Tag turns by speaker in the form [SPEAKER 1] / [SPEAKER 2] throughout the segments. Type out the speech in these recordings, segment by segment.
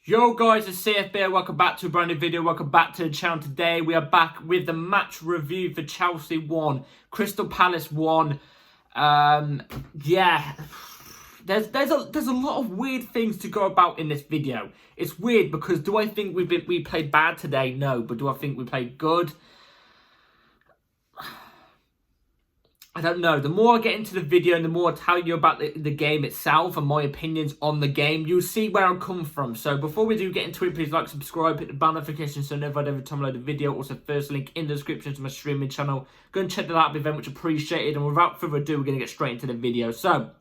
[SPEAKER 1] Yo guys, it's CFB. Welcome back to a brand new video. Welcome back to the channel. Today we are back with the match review for Chelsea 1, Crystal Palace 1. Yeah, there's a lot of weird things to go about in this video. It's weird because do I think we played bad today? No, but do I think we played good? I don't know. The more I get into the video and the more I tell you about the game itself and my opinions on the game, you'll see where I'm coming from. So before we do get into it, please like, subscribe, hit the bell notification so notified every time I load a video. Also, first link in the description to my streaming channel. Go and check that out. It'll be very much appreciated. And without further ado, we're going to get straight into the video. So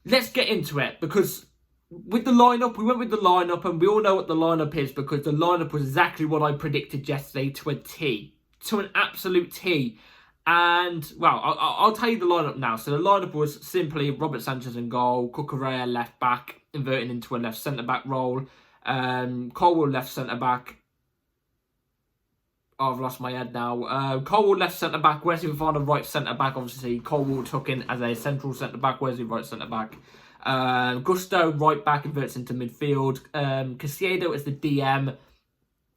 [SPEAKER 1] let's get into it because with the lineup, we went with the lineup and we all know what the lineup is because the lineup was exactly what I predicted yesterday to a T, to an absolute T. And, well, I'll tell you the lineup now. So the lineup was simply Robert Sanchez in goal, Cucurella left back, inverting into a left centre-back role, Colwill left centre-back. Oh, I've lost my head now. Colwill left centre-back, Wesley Fofana right centre-back. Obviously, Colwill took in as a central centre-back, Wesley right centre-back. Gusto right back, inverts into midfield. Caicedo is the DM.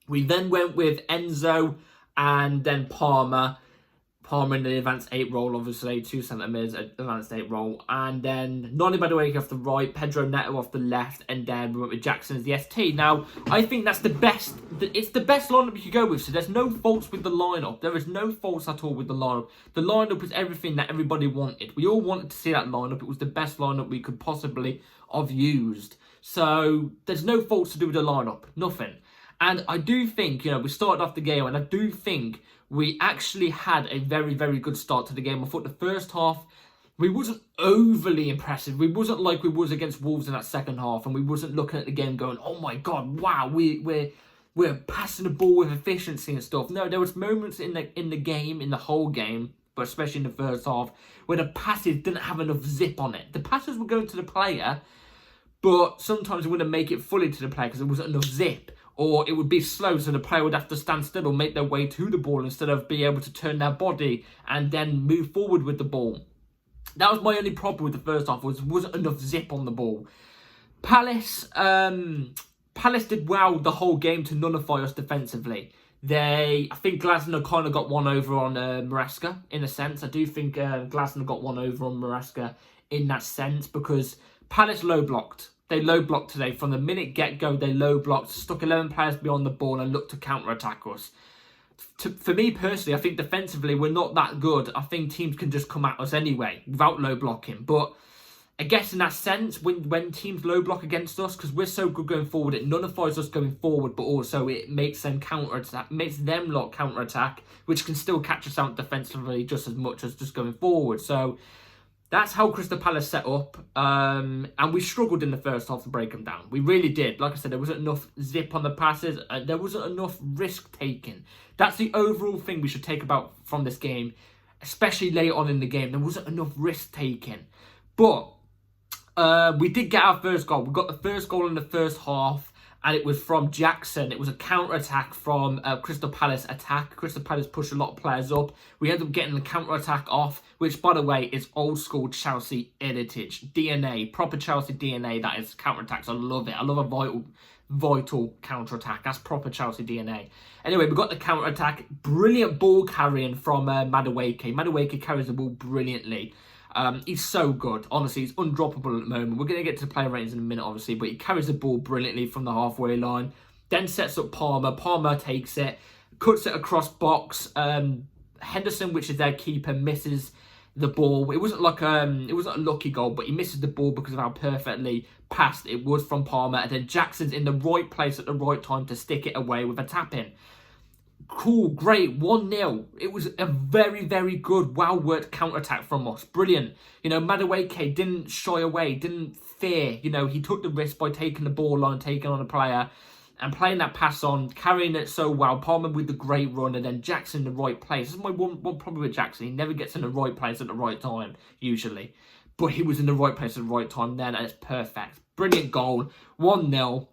[SPEAKER 1] We then went with Enzo and then Palmer. Palmer in the advanced 8 role, obviously, 2 centre mids, advanced 8 role. And then Noni Madueke off the right, Pedro Neto off the left, and then we went with Jackson as the ST. Now, I think that's the best, it's the best lineup you could go with, so there's no faults with the lineup. There is no faults at all with the lineup. The lineup was everything that everybody wanted. We all wanted to see that lineup. It was the best lineup we could possibly have used. So, there's no faults to do with the lineup. Nothing. And I do think, we started off the game, and I do think we actually had a very, very good start to the game. I thought the first half, we wasn't overly impressive. We wasn't like we was against Wolves in that second half, and we wasn't looking at the game going, oh my God, wow, we're passing the ball with efficiency and stuff. No, there was moments in the game, in the whole game, but especially in the first half, where the passes didn't have enough zip on it. The passes were going to the player, but sometimes it wouldn't make it fully to the player because there wasn't enough zip. Or it would be slow, so the player would have to stand still or make their way to the ball instead of being able to turn their body and then move forward with the ball. That was my only problem with the first half, wasn't enough zip on the ball. Palace did well the whole game to nullify us defensively. I think Glasner kind of got one over on Maresca in a sense. I do think Glasner got one over on Maresca in that sense because Palace low blocked. They low blocked today. From the minute get-go, they low blocked, stuck 11 players beyond the ball and looked to counter-attack us. For me personally, I think defensively we're not that good. I think teams can just come at us anyway without low blocking. But I guess in that sense, when teams low block against us, because we're so good going forward, it nullifies us going forward, but also it makes them counter-attack, makes them lot counter-attack, which can still catch us out defensively just as much as just going forward. So that's how Crystal Palace set up, and we struggled in the first half to break them down. We really did. Like I said, there wasn't enough zip on the passes. There wasn't enough risk-taking. That's the overall thing we should take about from this game, especially late on in the game. There wasn't enough risk-taking. But we did get our first goal. We got the first goal in the first half, and it was from Jackson. It was a counter-attack from Crystal Palace attack. Crystal Palace pushed a lot of players up. We ended up getting the counter-attack off, which, by the way, is old-school Chelsea heritage. DNA, proper Chelsea DNA, that is counter-attacks. I love it. I love a vital counter-attack. That's proper Chelsea DNA. Anyway, we got the counter-attack. Brilliant ball carrying from Madueke. Madueke carries the ball brilliantly. He's so good. Honestly, he's undroppable at the moment. We're going to get to the player ratings in a minute, obviously, but he carries the ball brilliantly from the halfway line. Then sets up Palmer. Palmer takes it, cuts it across box. Henderson, which is their keeper, misses the ball. It wasn't a lucky goal, but he misses the ball because of how perfectly passed it was from Palmer. And then Jackson's in the right place at the right time to stick it away with a tap-in. Cool, great, 1-0. It was a very, very good, well-worked counter-attack from us. Brilliant. Madueke didn't shy away, didn't fear. He took the risk by taking the ball on, taking on a player, and playing that pass on, carrying it so well. Palmer with the great run, and then Jackson in the right place. This is my one problem with Jackson. He never gets in the right place at the right time, usually. But he was in the right place at the right time then, and it's perfect. Brilliant goal, 1-0.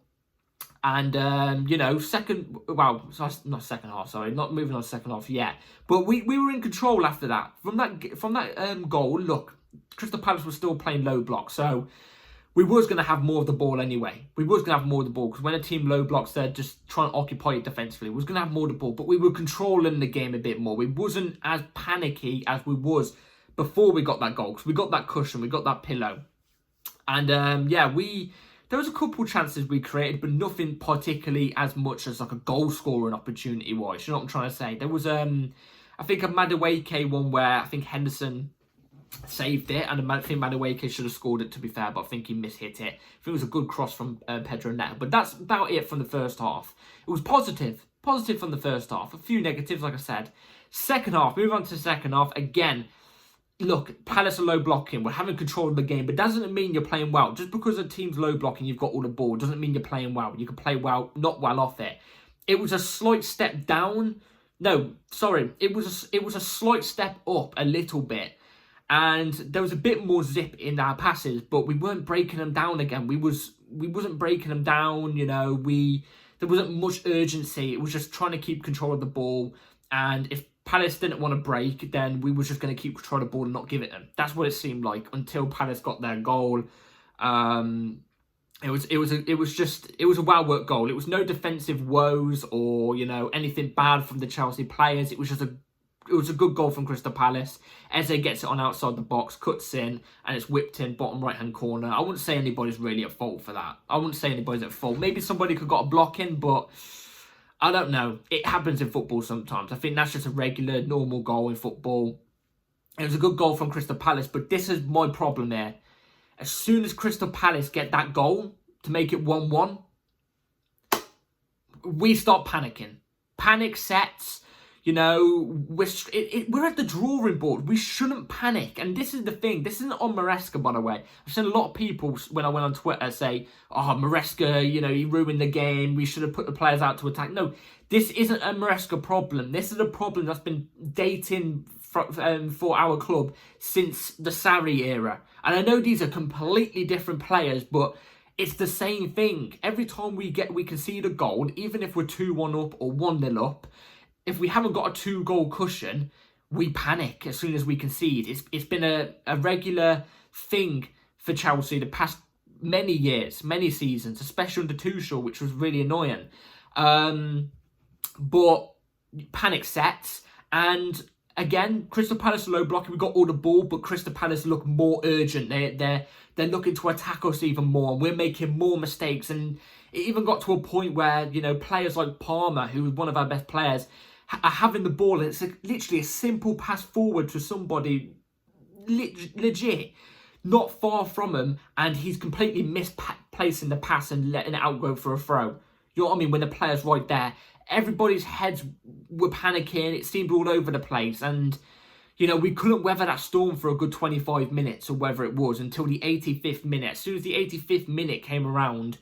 [SPEAKER 1] And, not second half, sorry, not moving on to second half yet. But we were in control after that. From that goal, look, Crystal Palace was still playing low block. So we was going to have more of the ball anyway. We was going to have more of the ball because when a team low blocks, they're just trying to occupy it defensively. We was going to have more of the ball, but we were controlling the game a bit more. We wasn't as panicky as we was before we got that goal because we got that cushion, we got that pillow. And there was a couple chances we created, but nothing particularly as much as like a goal scoring opportunity wise. You know what I'm trying to say? There was I think a Madueke one where I think Henderson saved it, and I think Madueke should have scored it, to be fair, but I think he mishit it. I think it was a good cross from Pedro Neto. But that's about it from the first half. It was positive from the first half. A few negatives, like I said. Second half, move on to the second half. Again, look, Palace are low blocking. We're having control of the game, but doesn't mean you're playing well. Just because a team's low blocking, you've got all the ball, doesn't mean you're playing well. You can play well, not well off it. It was a slight step down. No, sorry. It was a slight step up a little bit. And there was a bit more zip in our passes, but we weren't breaking them down again. We wasn't breaking them down, you know. There wasn't much urgency. It was just trying to keep control of the ball. And if Palace didn't want to break, then we were just going to keep control of the ball and not give it them. That's what it seemed like until Palace got their goal. It was a well worked goal. It was no defensive woes or, you know, anything bad from the Chelsea players. It was a good goal from Crystal Palace. Eze gets it on outside the box, cuts in, and it's whipped in bottom right-hand corner. I wouldn't say anybody's really at fault for that. I wouldn't say anybody's at fault. Maybe somebody could got a block in, but I don't know. It happens in football sometimes. I think that's just a regular, normal goal in football. It was a good goal from Crystal Palace, but this is my problem here. As soon as Crystal Palace get that goal to make it 1-1, we start panicking. Panic sets. You know, we're at the drawing board. We shouldn't panic. And this is the thing. This isn't on Maresca, by the way. I've seen a lot of people, when I went on Twitter, say, oh, Maresca, you know, he ruined the game. We should have put the players out to attack. No, this isn't a Maresca problem. This is a problem that's been dating for our club since the Sarri era. And I know these are completely different players, but it's the same thing. Every time we concede a goal, even if we're 2-1 up or 1-0 up, if we haven't got a 2-goal cushion, we panic as soon as we concede. It's been a regular thing for Chelsea the past many years, many seasons, especially under Tuchel, which was really annoying. But panic sets, and again, Crystal Palace are low blocking. We got all the ball, but Crystal Palace look more urgent. They're looking to attack us even more, and we're making more mistakes. And it even got to a point where, you know, players like Palmer, who was one of our best players, are having the ball, and it's literally a simple pass forward to somebody legit not far from him, and he's completely misplacing the pass and letting it outgo for a throw. You know what I mean? When the player's right there, everybody's heads were panicking. It seemed all over the place, and you know, we couldn't weather that storm for a good 25 minutes or whatever it was until the 85th minute. As soon as the 85th minute came around,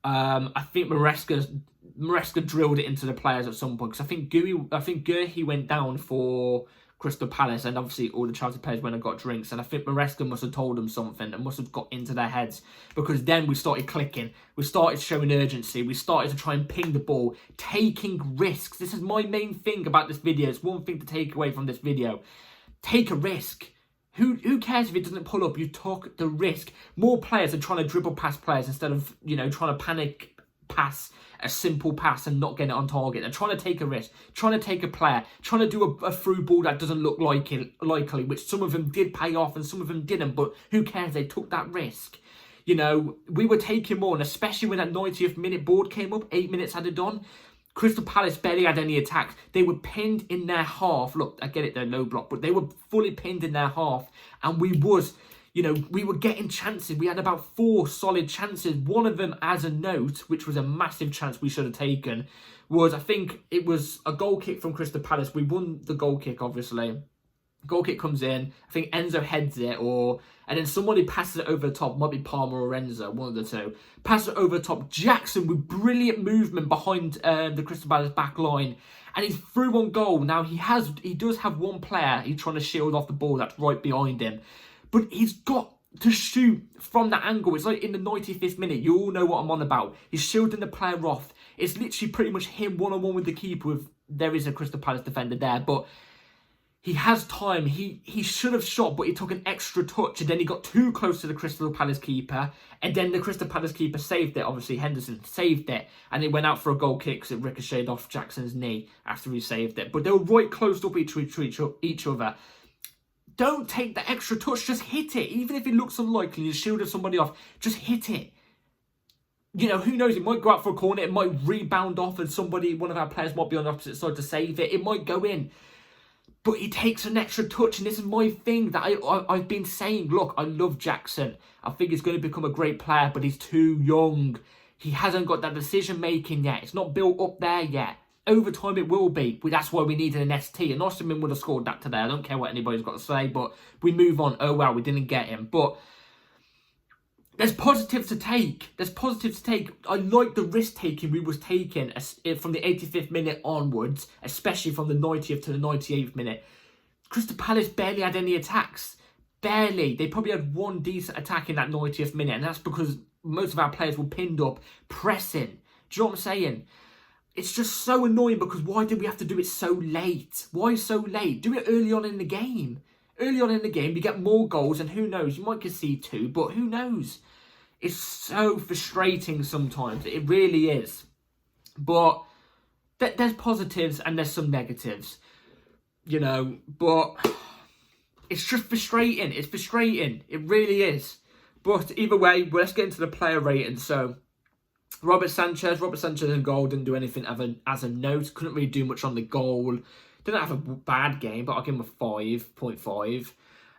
[SPEAKER 1] I think Maresca drilled it into the players at some point, because I think Guehi went down for Crystal Palace, and obviously all the Chelsea players went and got drinks, and I think Maresca must have told them something and must have got into their heads, because then we started clicking, we started showing urgency, we started to try and ping the ball, taking risks. This is my main thing about this video. It's one thing to take away from this video. Take a risk. Who cares if it doesn't pull up? You took the risk. More players are trying to dribble past players instead of, you know, trying to panic pass a simple pass and not getting it on target. They're trying to take a risk, trying to take a player, trying to do a through ball that doesn't look likely, which some of them did pay off and some of them didn't, but who cares? They took that risk. You know, we were taking more, and especially when that 90th minute board came up, 8 minutes added on, Crystal Palace barely had any attacks. They were pinned in their half. Look, I get it, they're low block, but they were fully pinned in their half, and we were getting chances. We had about 4 solid chances. One of them, as a note, which was a massive chance we should have taken, was, I think it was a goal kick from Crystal Palace. We won the goal kick, obviously. Goal kick comes in. I think Enzo heads it, and then somebody passes it over the top. Might be Palmer or Enzo, one of the two. Passes it over the top. Jackson with brilliant movement behind the Crystal Palace back line, and he's through on goal. Now he does have one player he's trying to shield off the ball that's right behind him, but he's got to shoot from that angle. It's like in the 95th minute. You all know what I'm on about. He's shielding the player off. It's literally pretty much him one-on-one with the keeper. There is a Crystal Palace defender there, but He has time. He should have shot, but he took an extra touch, and then he got too close to the Crystal Palace keeper, and then the Crystal Palace keeper saved it. Obviously, Henderson saved it, and it went out for a goal kick because it ricocheted off Jackson's knee after he saved it. But they were right close up to each other. Don't take the extra touch. Just hit it. Even if it looks unlikely, you shielded somebody off. Just hit it. You know, who knows? It might go out for a corner. It might rebound off, and one of our players might be on the opposite side to save it. It might go in. But he takes an extra touch, and this is my thing that I've been saying. Look, I love Jackson. I think he's going to become a great player, but he's too young. He hasn't got that decision-making yet. It's not built up there yet. Over time, it will be. But that's why we needed an ST. And Osterman would have scored that today. I don't care what anybody's got to say, but we move on. Oh, well, we didn't get him. But there's positives to take. I like the risk-taking we was taking from the 85th minute onwards, especially from the 90th to the 98th minute. Crystal Palace barely had any attacks. Barely. They probably had one decent attack in that 90th minute, and that's because most of our players were pinned up, pressing. Do you know what I'm saying? It's just so annoying because why did we have to do it so late? Why so late? Do it early on in the game. Early on in the game, we get more goals, and who knows? You might concede 2, but who knows? It's so frustrating sometimes. It really is. But there's positives and there's some negatives, you know. But it's just frustrating. It's frustrating. It really is. But either way, let's get into the player rating. So, Robert Sanchez in goal, didn't do anything as a note. Couldn't really do much on the goal. Didn't have a bad game, but I'll give him a 5.5.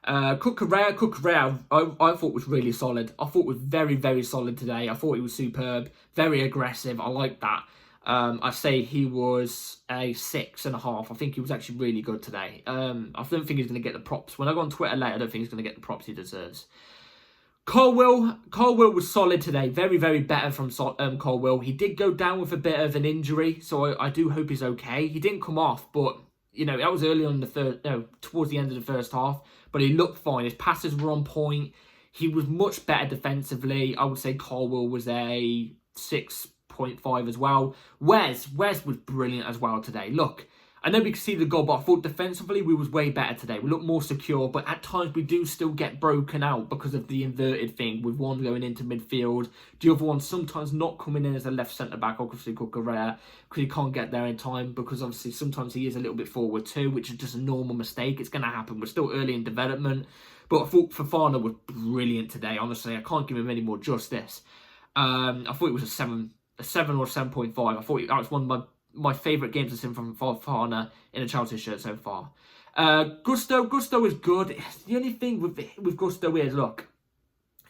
[SPEAKER 1] Cucurella, I thought was really solid. I thought was very, very solid today. I thought he was superb, very aggressive. I like that. I say he was a 6.5. I think he was actually really good today. I don't think he's going to get the props. When I go on Twitter later, I don't think he's going to get the props he deserves. Colwill was solid today. Very, very better from Colwill. He did go down with a bit of an injury, so I do hope he's okay. He didn't come off, but you know, that was early on towards the end of the first half, but he looked fine. His passes were on point. He was much better defensively. I would say Colwill was a 6.5 as well. Wes was brilliant as well today. Look, I know we could see the goal, but I thought defensively we was way better today. We looked more secure, but at times we do still get broken out because of the inverted thing, with one going into midfield, the other one sometimes not coming in as a left centre-back, obviously Cucurella, because he can't get there in time, because obviously sometimes he is a little bit forward too, which is just a normal mistake. It's going to happen. We're still early in development, but I thought Fofana was brilliant today. Honestly, I can't give him any more justice. I thought it was a 7 or 7.5. I thought that was one of my favourite games I've seen from Fofana in a Chelsea shirt so far. Gusto is good. The only thing with Gusto is, look,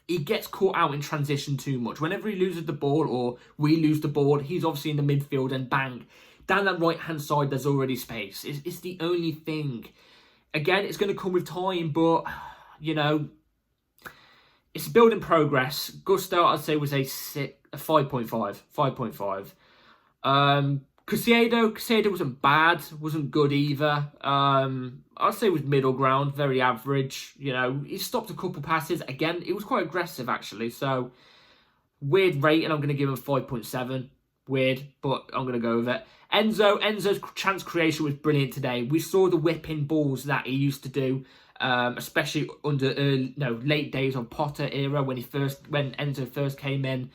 [SPEAKER 1] he gets caught out in transition too much. Whenever he loses the ball or we lose the ball, he's obviously in the midfield and bang, down that right-hand side there's already space. It's the only thing. Again, it's going to come with time, but, you know, it's a building progress. Gusto, I'd say, was a 5.5. Caicedo wasn't bad, wasn't good either. I'd say it was middle ground, very average. You know, he stopped a couple passes. Again, it was quite aggressive actually. So weird rating. I'm going to give him 5.7. Weird, but I'm going to go with it. Enzo's chance creation was brilliant today. We saw the whipping balls that he used to do, especially under late days of Potter era when Enzo first came in.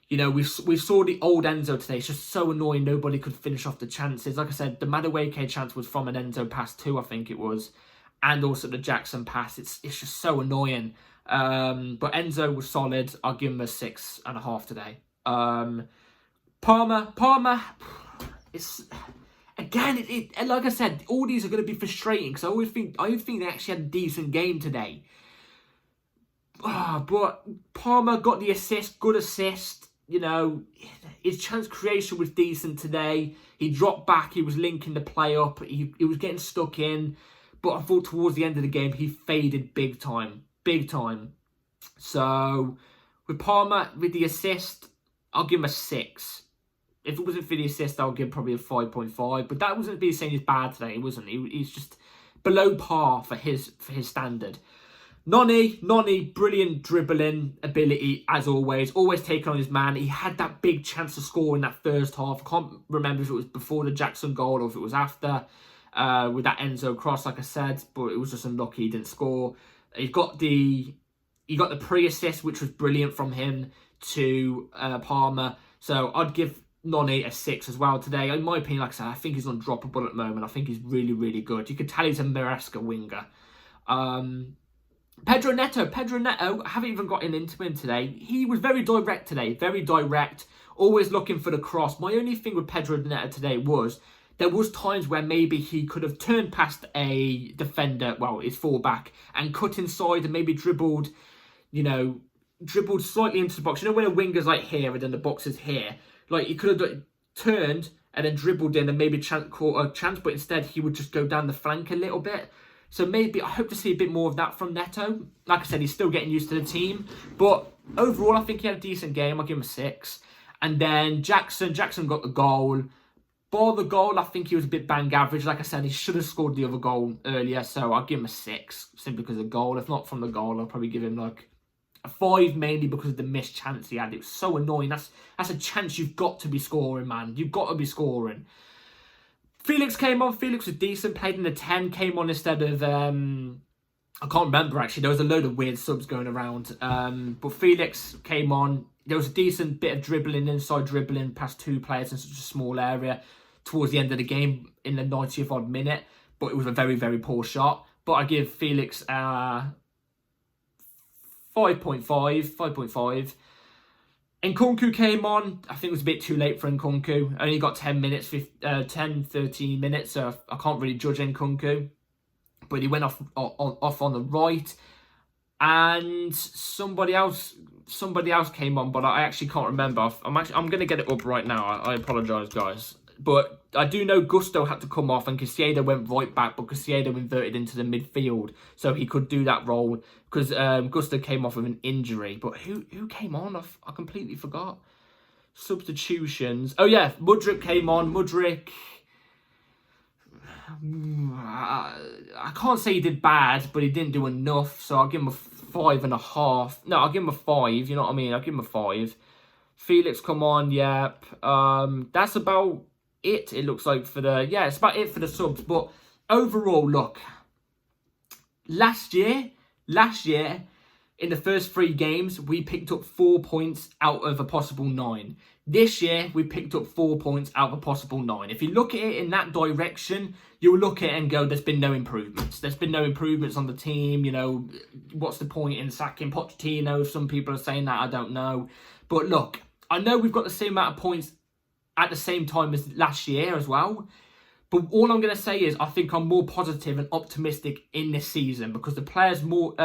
[SPEAKER 1] You know, we saw the old Enzo today. It's just so annoying. Nobody could finish off the chances. Like I said, the Madueke chance was from an Enzo pass too, I think it was. And also the Jackson pass. It's just so annoying. But Enzo was solid. I'll give him a 6.5 today. Palmer, it's... Again, like I said, all these are going to be frustrating. Because I think they actually had a decent game today. But Palmer got the assist. Good assist. You know, his chance creation was decent today. He dropped back. He was linking the play up. He was getting stuck in. But I thought towards the end of the game, he faded big time. Big time. So, with Palmer, with the assist, I'll give him a 6. If it wasn't for the assist, I'll give probably a 5.5. But that wasn't being saying he's bad today, wasn't he? He's just below par for his standard. Noni, brilliant dribbling ability as always taking on his man. He had that big chance to score in that first half. I can't remember if it was before the Jackson goal or if it was after. with that Enzo cross, like I said, but it was just unlucky he didn't score. He got the pre-assist, which was brilliant from him to Palmer. So I'd give Noni a 6 as well today. In my opinion, like I said, I think he's undroppable at the moment. I think he's really, really good. You can tell he's a Maresca winger. Pedro Neto, I haven't even gotten into him today. He was very direct today, very direct, always looking for the cross. My only thing with Pedro Neto today was there was times where maybe he could have turned past a defender, well, his fullback, and cut inside and maybe dribbled slightly into the box. You know when a winger's like here and then the box is here? Like he could have turned and then dribbled in and maybe caught a chance, but instead he would just go down the flank a little bit. So maybe I hope to see a bit more of that from Neto. Like I said, he's still getting used to the team. But overall, I think he had a decent game. I'll give him a 6. And then Jackson got the goal. For the goal, I think he was a bit bang average. Like I said, he should have scored the other goal earlier. So I'll give him a 6, simply because of the goal. If not from the goal, I'll probably give him like a 5, mainly because of the missed chance he had. It was so annoying. That's a chance you've got to be scoring, man. You've got to be scoring. Felix came on. Felix was decent. Played in the 10. Came on instead of... I can't remember, actually. There was a load of weird subs going around. But Felix came on. There was a decent bit of dribbling, inside dribbling, past 2 players in such a small area towards the end of the game in the 90th odd minute. But it was a very, very poor shot. But I give Felix 5.5. Nkunku came on. I think it was a bit too late for Nkunku. Only got 13 minutes, so I can't really judge Nkunku. But he went off on the right. And somebody else came on, but I actually can't remember. I'm going to get it up right now. I apologise, guys. But I do know Gusto had to come off and Caicedo went right back, but Caicedo inverted into the midfield, so he could do that role because Gusto came off with an injury. But who came on? I completely forgot. Substitutions. Oh yeah, Mudryk came on. Mudryk, I can't say he did bad, but he didn't do enough, so I'll give him a 5.5. No, I'll give him a 5, you know what I mean? I'll give him a 5. Felix, come on, yep. That's about it looks like for the... Yeah, it's about it for the subs. But overall, look. Last year, in the first 3 games, we picked up 4 points out of a possible 9. This year, we picked up 4 points out of a possible 9. If you look at it in that direction, you'll look at it and go, there's been no improvements. There's been no improvements on the team. You know, what's the point in sacking Pochettino? Some people are saying that, I don't know. But look, I know we've got the same amount of points at the same time as last year as well. But all I'm going to say is I think I'm more positive and optimistic in this season because the players know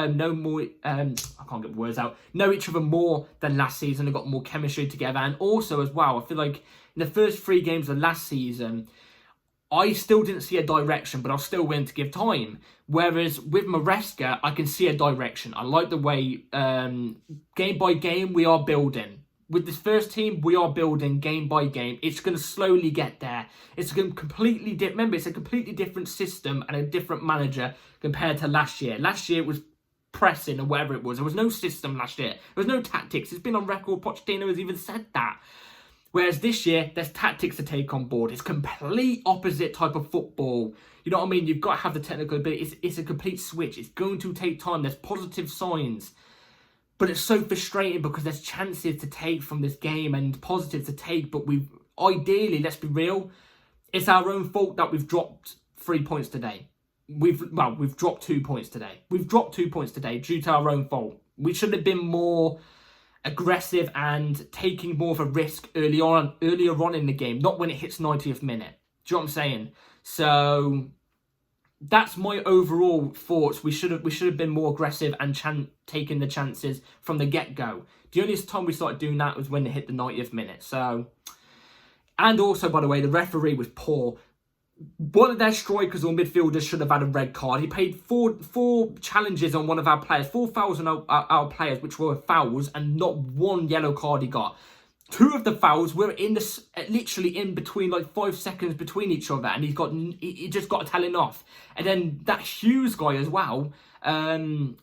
[SPEAKER 1] each other more than last season. They've got more chemistry together. And also as well, I feel like in the first 3 games of last season, I still didn't see a direction, but I was still willing to give time. Whereas with Maresca, I can see a direction. I like the way game by game we are building. With this first team, we are building game by game. It's going to slowly get there. It's going to remember, it's a completely different system and a different manager compared to last year. Last year it was pressing or whatever it was. There was no system last year. There was no tactics. It's been on record. Pochettino has even said that. Whereas this year, there's tactics to take on board. It's complete opposite type of football. You know what I mean? You've got to have the technical ability. It's a complete switch. It's going to take time. There's positive signs. But it's so frustrating because there's chances to take from this game and positives to take. But ideally, let's be real, it's our own fault that we've dropped 3 points today. We've dropped 2 points today. We've dropped 2 points today due to our own fault. We should have been more aggressive and taking more of a risk earlier on in the game, not when it hits 90th minute. Do you know what I'm saying? So that's my overall thoughts. We should have been more aggressive and taking the chances from the get-go. The only time we started doing that was when it hit the 90th minute. So, and also, by the way, the referee was poor. One of their strikers or midfielders should have had a red card. He paid four challenges on one of our players, 4 fouls on our players, which were fouls, and not 1 yellow card he got. 2 of the fouls were literally in between, like 5 seconds between each other, and he just got a telling off. And then that Hughes guy as well,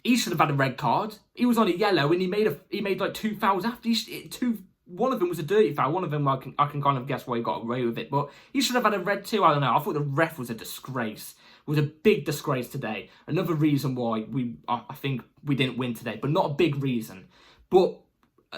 [SPEAKER 1] he should have had a red card. He was on a yellow, and he made like 2 fouls after 2 one of them was a dirty foul. One of them, I can kind of guess why he got away with it. But he should have had a red too. I don't know. I thought the ref was a disgrace. It was a big disgrace today. Another reason why I think we didn't win today. But not a big reason. But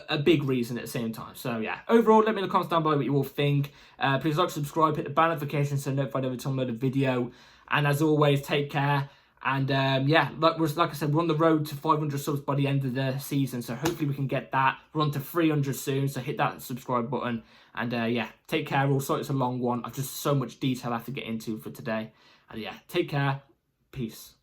[SPEAKER 1] a big reason at the same time. So yeah, overall, let me know in the comments down below what you all think. Please like, subscribe, hit the bell notification so notified every time I upload a video. And as always, take care. And yeah, like I said, we're on the road to 500 subs by the end of the season. So hopefully we can get that. We're on to 300 soon. So hit that subscribe button. And yeah, take care. Also, it's a long one. I've just so much detail I have to get into for today. And yeah, take care. Peace.